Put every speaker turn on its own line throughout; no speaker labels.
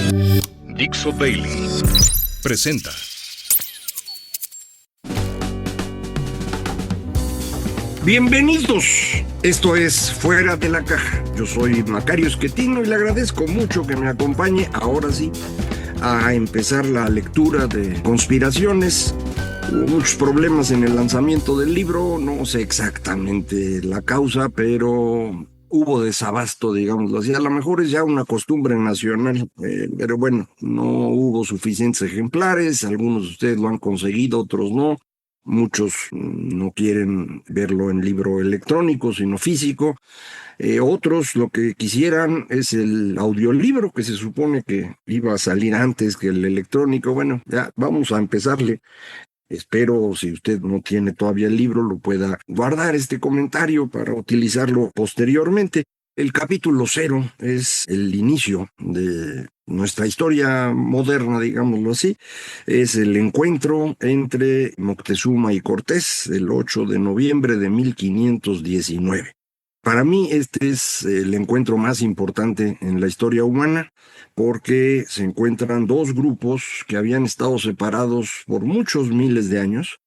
Dixo Daily presenta.
Bienvenidos, esto es Fuera de la Caja. Yo soy Macario Esquetino y le agradezco mucho que me acompañe ahora sí a empezar la lectura de Conspiraciones. Hubo muchos problemas en el lanzamiento del libro, no sé exactamente la causa, pero hubo desabasto, digámoslo así. A lo mejor es ya una costumbre nacional, pero bueno, no hubo suficientes ejemplares, algunos de ustedes lo han conseguido, otros no. Muchos no quieren verlo en libro electrónico, sino físico. Otros lo que quisieran es el audiolibro, que se supone que iba a salir antes que el electrónico. Bueno, ya vamos a empezarle. Espero, si usted no tiene todavía el libro, lo pueda guardar este comentario para utilizarlo posteriormente. El capítulo 0 es el inicio de nuestra historia moderna, digámoslo así. Es el encuentro entre Moctezuma y Cortés, el 8 de noviembre de 1519. Para mí este es el encuentro más importante en la historia humana porque se encuentran dos grupos que habían estado separados por muchos miles de años,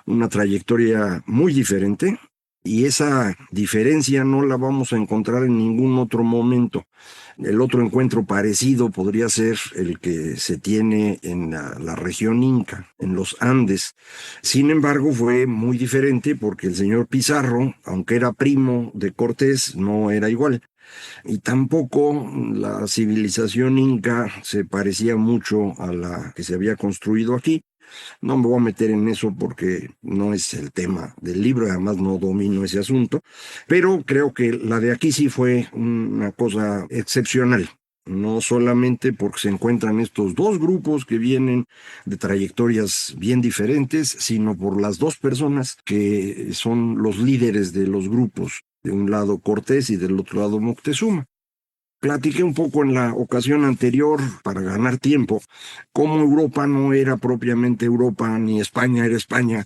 una trayectoria muy diferente, y esa diferencia no la vamos a encontrar en ningún otro momento. El otro encuentro parecido podría ser el que se tiene en la región Inca, en los Andes. Sin embargo, fue muy diferente porque el señor Pizarro, aunque era primo de Cortés, no era igual. Y tampoco la civilización inca se parecía mucho a la que se había construido aquí. No me voy a meter en eso porque no es el tema del libro, además no domino ese asunto, pero creo que la de aquí sí fue una cosa excepcional. No solamente porque se encuentran estos dos grupos que vienen de trayectorias bien diferentes, sino por las dos personas que son los líderes de los grupos. De un lado Cortés y del otro lado Moctezuma. Platiqué un poco en la ocasión anterior, para ganar tiempo, cómo Europa no era propiamente Europa, ni España era España,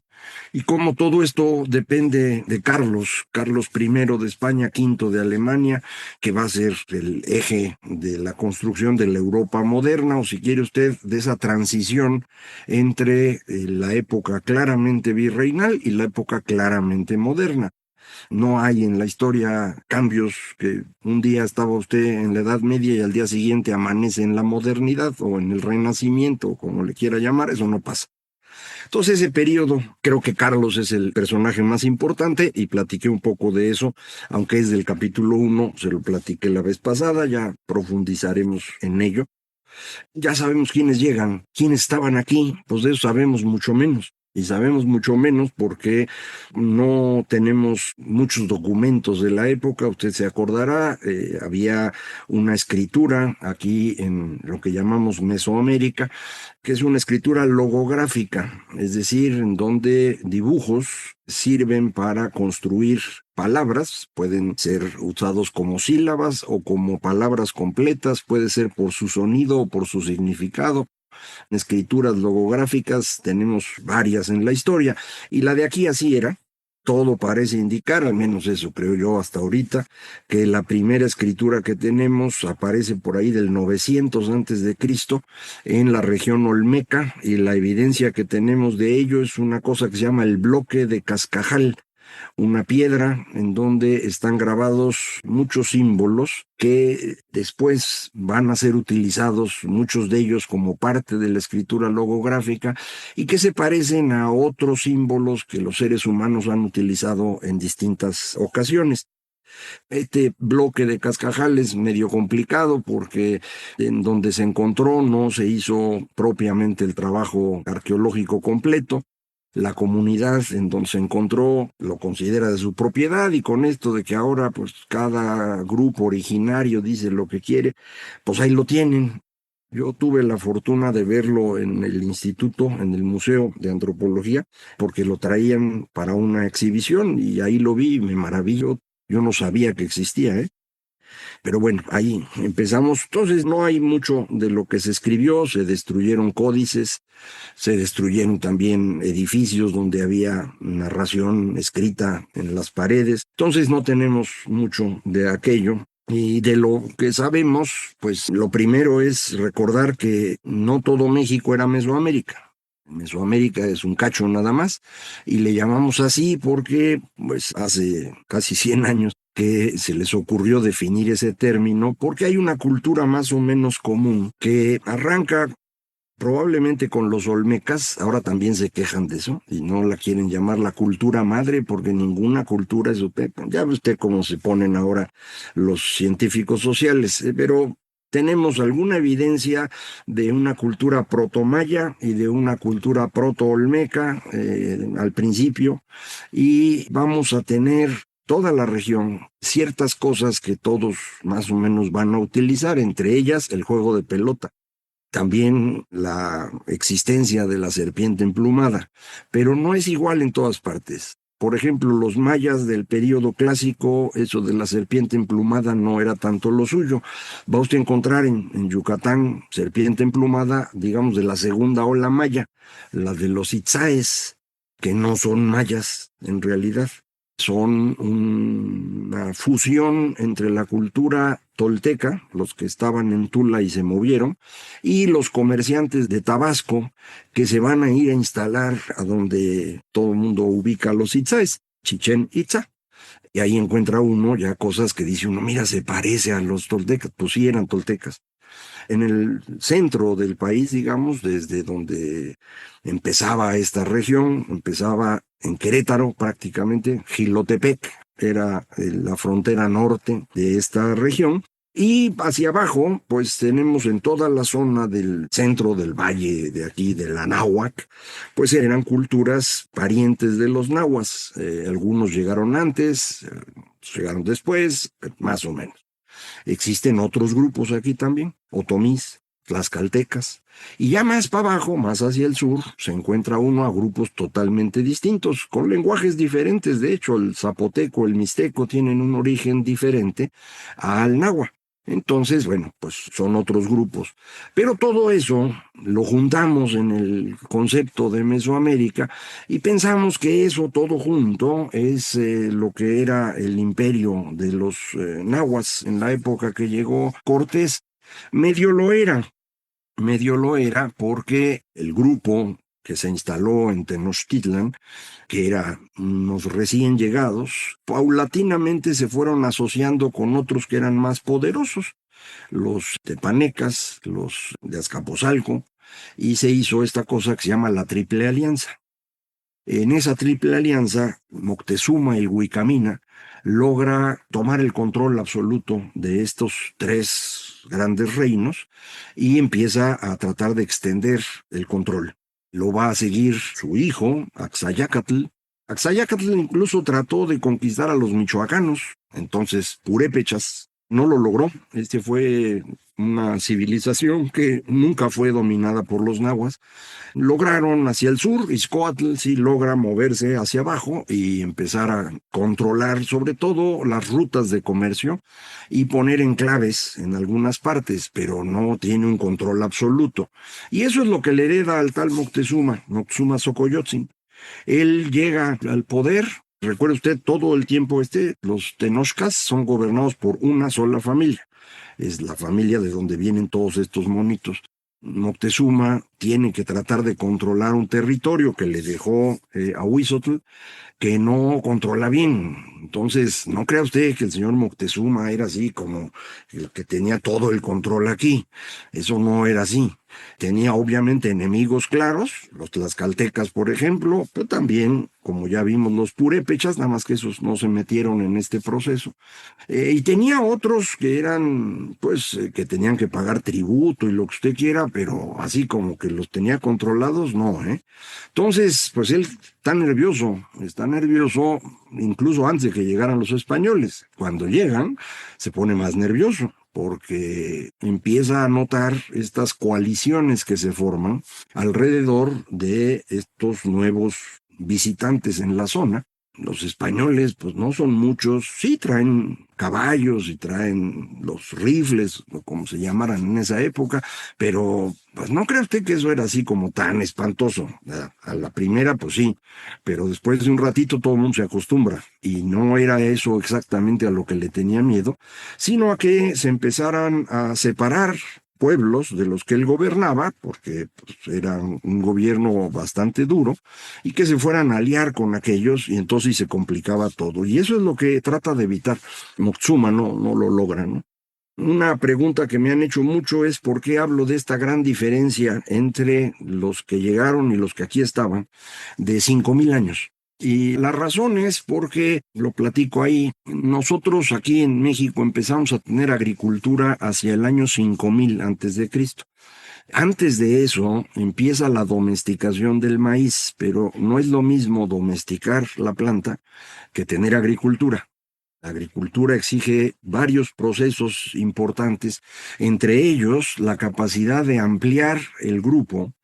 y cómo todo esto depende de Carlos I de España, V de Alemania, que va a ser el eje de la construcción de la Europa moderna, o si quiere usted, de esa transición entre la época claramente virreinal y la época claramente moderna. No hay en la historia cambios que un día estaba usted en la Edad Media y al día siguiente amanece en la modernidad o en el Renacimiento, como le quiera llamar, eso no pasa. Entonces ese periodo, creo que Carlos es el personaje más importante y platiqué un poco de eso, aunque es del capítulo 1, se lo platiqué la vez pasada, ya profundizaremos en ello. Ya sabemos quiénes llegan, quiénes estaban aquí, pues de eso sabemos mucho menos. Y sabemos mucho menos porque no tenemos muchos documentos de la época. Usted se acordará, había una escritura aquí en lo que llamamos Mesoamérica, que es una escritura logográfica, es decir, en donde dibujos sirven para construir palabras, pueden ser usados como sílabas o como palabras completas, puede ser por su sonido o por su significado. Escrituras logográficas tenemos varias en la historia, y la de aquí así era. Todo parece indicar, al menos eso creo yo hasta ahorita, que la primera escritura que tenemos aparece por ahí del 900 antes de Cristo en la región olmeca, y la evidencia que tenemos de ello es una cosa que se llama el bloque de Cascajal, una piedra en donde están grabados muchos símbolos que después van a ser utilizados, muchos de ellos como parte de la escritura logográfica, y que se parecen a otros símbolos que los seres humanos han utilizado en distintas ocasiones. Este bloque de Cascajal es medio complicado porque en donde se encontró no se hizo propiamente el trabajo arqueológico completo. La comunidad en donde se encontró lo considera de su propiedad, y con esto de que ahora pues cada grupo originario dice lo que quiere, pues ahí lo tienen. Yo tuve la fortuna de verlo en el instituto, en el Museo de Antropología, porque lo traían para una exhibición y ahí lo vi y me maravilló. Yo no sabía que existía, ¿eh? Pero bueno, ahí empezamos. Entonces no hay mucho de lo que se escribió, se destruyeron códices, se destruyeron también edificios donde había narración escrita en las paredes. Entonces no tenemos mucho de aquello. Y de lo que sabemos, pues lo primero es recordar que no todo México era Mesoamérica. Mesoamérica es un cacho nada más, y le llamamos así porque pues hace casi 100 años que se les ocurrió definir ese término, porque hay una cultura más o menos común que arranca probablemente con los olmecas. Ahora también se quejan de eso y no la quieren llamar la cultura madre, porque ninguna cultura es UTEP. Ya ve usted cómo se ponen ahora los científicos sociales, pero tenemos alguna evidencia de una cultura protomaya y de una cultura proto-olmeca al principio, y vamos a tener toda la región ciertas cosas que todos más o menos van a utilizar, entre ellas el juego de pelota, también la existencia de la serpiente emplumada, pero no es igual en todas partes. Por ejemplo, los mayas del período clásico, eso de la serpiente emplumada no era tanto lo suyo. Va usted a encontrar en Yucatán serpiente emplumada, digamos, de la segunda ola maya, la de los itzáes, que no son mayas en realidad. Son una fusión entre la cultura tolteca, los que estaban en Tula y se movieron, y los comerciantes de Tabasco que se van a ir a instalar a donde todo el mundo ubica los itzáes, Chichén Itzá. Y ahí encuentra uno ya cosas que dice uno, mira, se parece a los toltecas. Pues sí, eran toltecas. En el centro del país, digamos, desde donde empezaba esta región, empezaba en Querétaro prácticamente, Jilotepec era la frontera norte de esta región, y hacia abajo, pues tenemos en toda la zona del centro del valle de aquí, de la Náhuac, pues eran culturas parientes de los nahuas. Algunos llegaron antes, llegaron después, más o menos. Existen otros grupos aquí también, otomís, tlaxcaltecas, y ya más para abajo, más hacia el sur, se encuentra uno a grupos totalmente distintos, con lenguajes diferentes. De hecho, el zapoteco, el mixteco tienen un origen diferente al náhuatl. Entonces, bueno, pues son otros grupos. Pero todo eso lo juntamos en el concepto de Mesoamérica y pensamos que eso todo junto es lo que era el imperio de los nahuas en la época que llegó Cortés. Medio lo era porque el grupo que se instaló en Tenochtitlan, que eran unos recién llegados, paulatinamente se fueron asociando con otros que eran más poderosos, los tepanecas, los de Azcapotzalco, y se hizo esta cosa que se llama la Triple Alianza. En esa Triple Alianza, Moctezuma y Huicamina logra tomar el control absoluto de estos tres grandes reinos y empieza a tratar de extender el control. Lo va a seguir su hijo, Axayácatl. Axayácatl incluso trató de conquistar a los michoacanos, entonces purépechas. No lo logró. Este fue una civilización que nunca fue dominada por los nahuas. Lograron hacia el sur, Izcoatl sí logra moverse hacia abajo y empezar a controlar sobre todo las rutas de comercio y poner enclaves en algunas partes, pero no tiene un control absoluto. Y eso es lo que le hereda al tal Moctezuma, Moctezuma Xocoyotzin. Él llega al poder. Recuerde usted, todo el tiempo los tenochcas son gobernados por una sola familia. Es la familia de donde vienen todos estos monitos. Moctezuma tiene que tratar de controlar un territorio que le dejó a Huizotl, que no controla bien. Entonces, no crea usted que el señor Moctezuma era así como el que tenía todo el control aquí. Eso no era así. Tenía obviamente enemigos claros, los tlaxcaltecas, por ejemplo, pero también, como ya vimos, los purépechas, nada más que esos no se metieron en este proceso. Y tenía otros que eran, pues, que tenían que pagar tributo y lo que usted quiera, pero así como que los tenía controlados, no, ¿eh? Entonces, pues él está nervioso incluso antes de que llegaran los españoles. Cuando llegan, se pone más nervioso, porque empieza a notar estas coaliciones que se forman alrededor de estos nuevos visitantes en la zona, Los españoles, pues no son muchos, sí traen caballos y traen los rifles, o como se llamaran en esa época, pero pues no cree usted que eso era así como tan espantoso. A la primera, pues sí, pero después de un ratito todo el mundo se acostumbra, y no era eso exactamente a lo que le tenía miedo, sino a que se empezaran a separar pueblos de los que él gobernaba, porque pues, era un gobierno bastante duro, y que se fueran a aliar con aquellos, y entonces se complicaba todo. Y eso es lo que trata de evitar. Moctezuma no lo logra, ¿no? Una pregunta que me han hecho mucho es por qué hablo de esta gran diferencia entre los que llegaron y los que aquí estaban, de 5,000 años. Y la razón es porque, lo platico ahí, nosotros aquí en México empezamos a tener agricultura hacia el año 5000 antes de Cristo. Antes de eso empieza la domesticación del maíz, pero no es lo mismo domesticar la planta que tener agricultura. La agricultura exige varios procesos importantes, entre ellos la capacidad de ampliar el grupo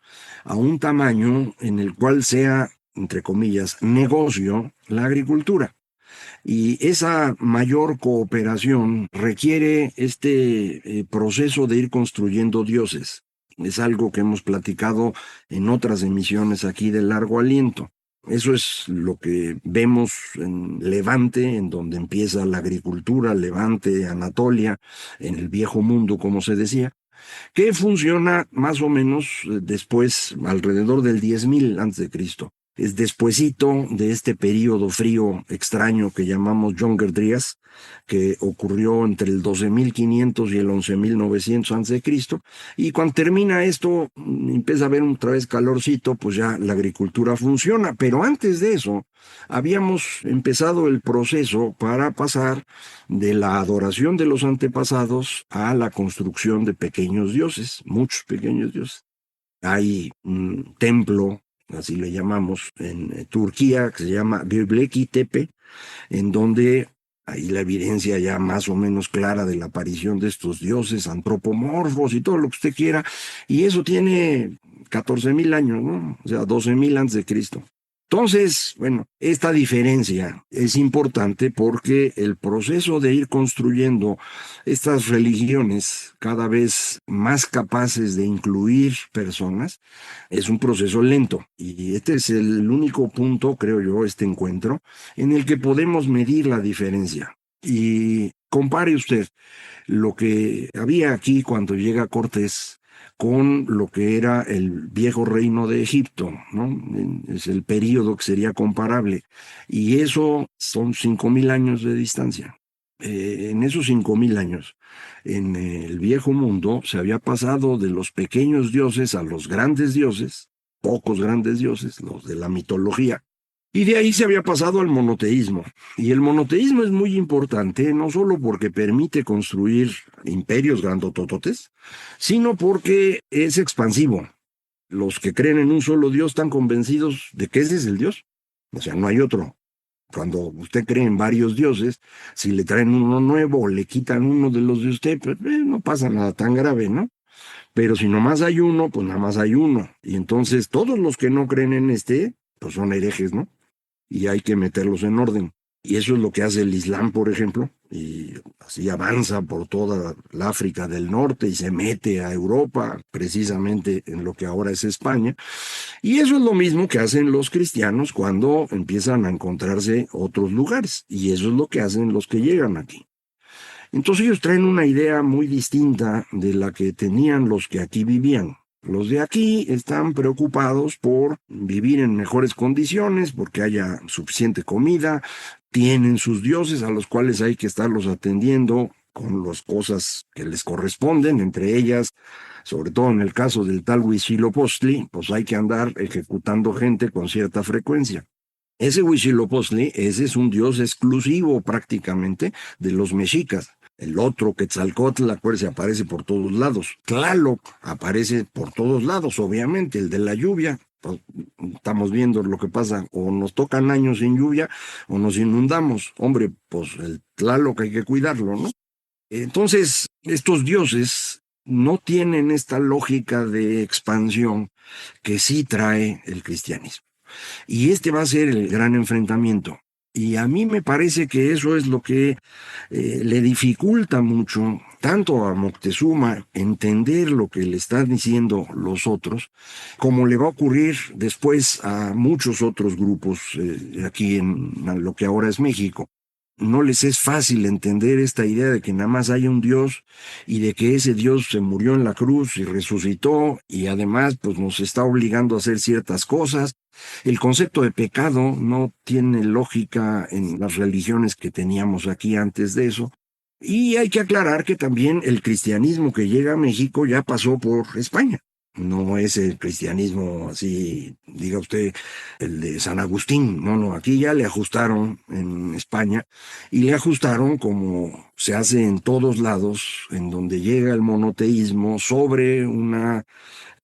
a un tamaño en el cual sea, entre comillas, negocio la agricultura. Y esa mayor cooperación requiere este proceso de ir construyendo dioses. Es algo que hemos platicado en otras emisiones aquí de Largo Aliento. Eso es lo que vemos en Levante, en donde empieza la agricultura, Levante, Anatolia, en el viejo mundo, como se decía, que funciona más o menos después, alrededor del 10,000 antes de Cristo. Es despuesito de este periodo frío extraño que llamamos Younger Dryas, que ocurrió entre el 12,500 y el 11,900 antes de Cristo. Y cuando termina esto, empieza a haber otra vez calorcito, pues ya la agricultura funciona. Pero antes de eso, habíamos empezado el proceso para pasar de la adoración de los antepasados a la construcción de pequeños dioses, muchos pequeños dioses. Hay un templo, así le llamamos, en Turquía, que se llama Göbekli Tepe, en donde hay la evidencia ya más o menos clara de la aparición de estos dioses antropomorfos y todo lo que usted quiera, y eso tiene 14,000 años, ¿no? O sea, 12,000 antes de Cristo. Entonces, bueno, esta diferencia es importante porque el proceso de ir construyendo estas religiones cada vez más capaces de incluir personas es un proceso lento. Y este es el único punto, creo yo, este encuentro, en el que podemos medir la diferencia. Y compare usted lo que había aquí cuando llega Cortés con lo que era el viejo reino de Egipto, ¿no? Es el período que sería comparable. Y eso son 5,000 años de distancia. En esos 5,000 años, en el viejo mundo, se había pasado de los pequeños dioses a los grandes dioses, pocos grandes dioses, los de la mitología, y de ahí se había pasado al monoteísmo. Y el monoteísmo es muy importante, no solo porque permite construir imperios grandotototes, sino porque es expansivo. Los que creen en un solo Dios están convencidos de que ese es el Dios. O sea, no hay otro. Cuando usted cree en varios dioses, si le traen uno nuevo o le quitan uno de los de usted, pues no pasa nada tan grave, ¿no? Pero si nomás hay uno, pues nada más hay uno. Y entonces todos los que no creen en este, pues son herejes, ¿no? Y hay que meterlos en orden. Y eso es lo que hace el Islam, por ejemplo, y así avanza por toda la África del Norte y se mete a Europa, precisamente en lo que ahora es España. Y eso es lo mismo que hacen los cristianos cuando empiezan a encontrarse otros lugares. Y eso es lo que hacen los que llegan aquí. Entonces ellos traen una idea muy distinta de la que tenían los que aquí vivían. Los de aquí están preocupados por vivir en mejores condiciones, porque haya suficiente comida, tienen sus dioses a los cuales hay que estarlos atendiendo con las cosas que les corresponden, entre ellas, sobre todo en el caso del tal Huitzilopochtli, pues hay que andar ejecutando gente con cierta frecuencia. Ese Huitzilopochtli, ese es un dios exclusivo prácticamente de los mexicas. El otro, Quetzalcóatl, acuérdese, aparece por todos lados. Tlaloc aparece por todos lados, obviamente, el de la lluvia. Pues, estamos viendo lo que pasa, o nos tocan años sin lluvia o nos inundamos. Hombre, pues el Tlaloc hay que cuidarlo, ¿no? Entonces, estos dioses no tienen esta lógica de expansión que sí trae el cristianismo. Y este va a ser el gran enfrentamiento. Y a mí me parece que eso es lo que le dificulta mucho tanto a Moctezuma entender lo que le están diciendo los otros, como le va a ocurrir después a muchos otros grupos aquí en lo que ahora es México. No les es fácil entender esta idea de que nada más hay un Dios y de que ese Dios se murió en la cruz y resucitó y además pues nos está obligando a hacer ciertas cosas. El concepto de pecado no tiene lógica en las religiones que teníamos aquí antes de eso. Y hay que aclarar que también el cristianismo que llega a México ya pasó por España. No es el cristianismo así, diga usted, el de San Agustín. No, aquí ya le ajustaron en España y le ajustaron como se hace en todos lados, en donde llega el monoteísmo sobre una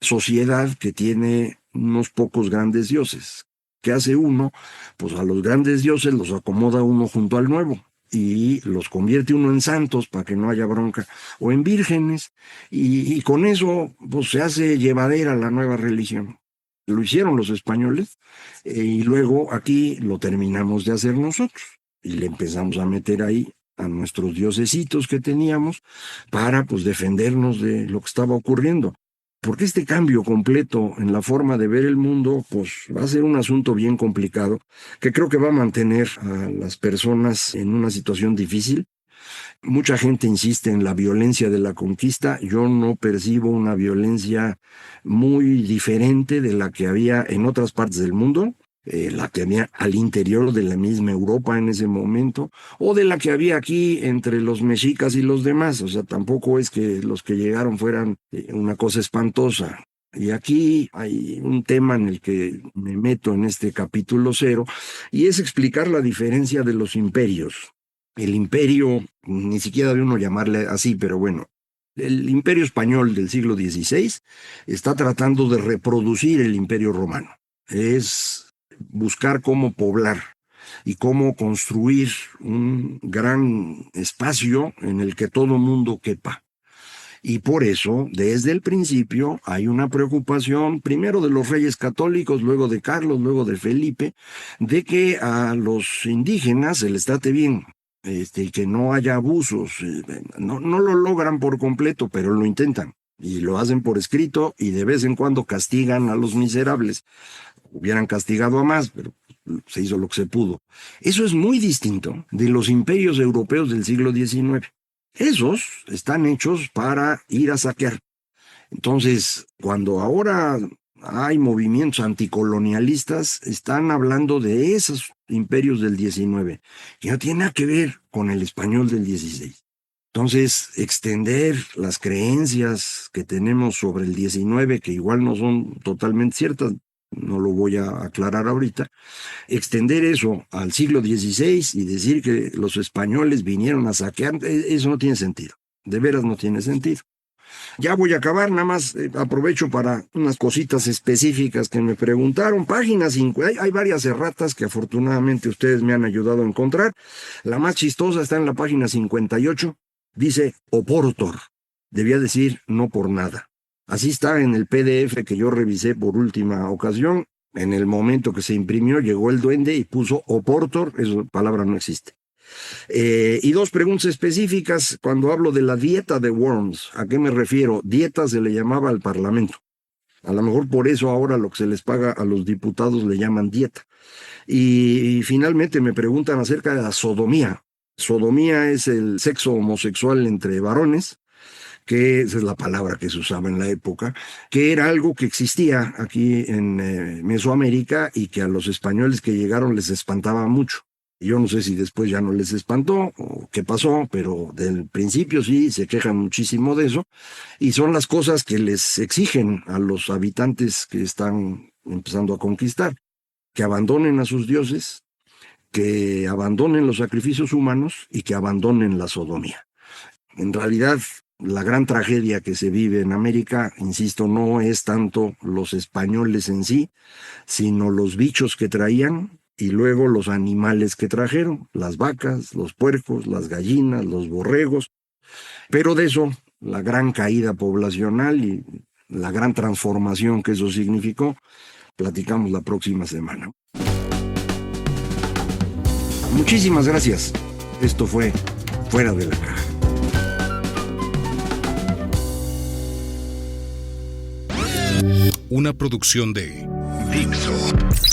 sociedad que tiene unos pocos grandes dioses. ¿Qué hace uno? Pues a los grandes dioses los acomoda uno junto al nuevo y los convierte uno en santos para que no haya bronca, o en vírgenes, y con eso pues se hace llevadera la nueva religión. Lo hicieron los españoles y luego aquí lo terminamos de hacer nosotros y le empezamos a meter ahí a nuestros diosesitos que teníamos para pues defendernos de lo que estaba ocurriendo. Porque este cambio completo en la forma de ver el mundo, pues va a ser un asunto bien complicado, que creo que va a mantener a las personas en una situación difícil. Mucha gente insiste en la violencia de la conquista. Yo no percibo una violencia muy diferente de la que había en otras partes del mundo, la que había al interior de la misma Europa en ese momento, o de la que había aquí entre los mexicas y los demás. O sea, tampoco es que los que llegaron fueran una cosa espantosa. Y aquí hay un tema en el que me meto en este capítulo 0, y es explicar la diferencia de los imperios. El imperio, ni siquiera debe uno llamarle así, pero bueno, el imperio español del siglo XVI está tratando de reproducir el imperio romano. Es buscar cómo poblar y cómo construir un gran espacio en el que todo mundo quepa. Y por eso, desde el principio, hay una preocupación, primero de los reyes católicos, luego de Carlos, luego de Felipe, de que a los indígenas se les trate bien, que no haya abusos. No lo logran por completo, pero lo intentan. Y lo hacen por escrito y de vez en cuando castigan a los miserables. Hubieran castigado a más, pero se hizo lo que se pudo. Eso es muy distinto de los imperios europeos del siglo XIX. Esos están hechos para ir a saquear. Entonces, cuando ahora hay movimientos anticolonialistas, están hablando de esos imperios del XIX, que no tienen nada que ver con el español del XVI. Entonces, extender las creencias que tenemos sobre el XIX, que igual no son totalmente ciertas, no lo voy a aclarar ahorita, extender eso al siglo XVI y decir que los españoles vinieron a saquear, eso no tiene sentido, de veras no tiene sentido. Ya voy a acabar, nada más aprovecho para unas cositas específicas que me preguntaron. Página 5, hay varias erratas que afortunadamente ustedes me han ayudado a encontrar. La más chistosa está en la página 58, dice oportor, debía decir no por nada. Así está en el PDF que yo revisé por última ocasión. En el momento que se imprimió, llegó el duende y puso oportor, esa palabra no existe. Y dos preguntas específicas cuando hablo de la dieta de Worms. ¿A qué me refiero? Dieta se le llamaba al Parlamento. A lo mejor por eso ahora lo que se les paga a los diputados le llaman dieta. Y finalmente me preguntan acerca de la sodomía. Sodomía es el sexo homosexual entre varones, que esa es la palabra que se usaba en la época, que era algo que existía aquí en Mesoamérica y que a los españoles que llegaron les espantaba mucho. Yo no sé si después ya no les espantó o qué pasó, pero del principio sí se quejan muchísimo de eso, y son las cosas que les exigen a los habitantes que están empezando a conquistar, que abandonen a sus dioses, que abandonen los sacrificios humanos y que abandonen la sodomía. En realidad, la gran tragedia que se vive en América, insisto, no es tanto los españoles en sí, sino los bichos que traían y luego los animales que trajeron, las vacas, los puercos, las gallinas, los borregos. Pero de eso, la gran caída poblacional y la gran transformación que eso significó, platicamos la próxima semana. Muchísimas gracias. Esto fue Fuera de la Caja.
Una producción de
Dixo.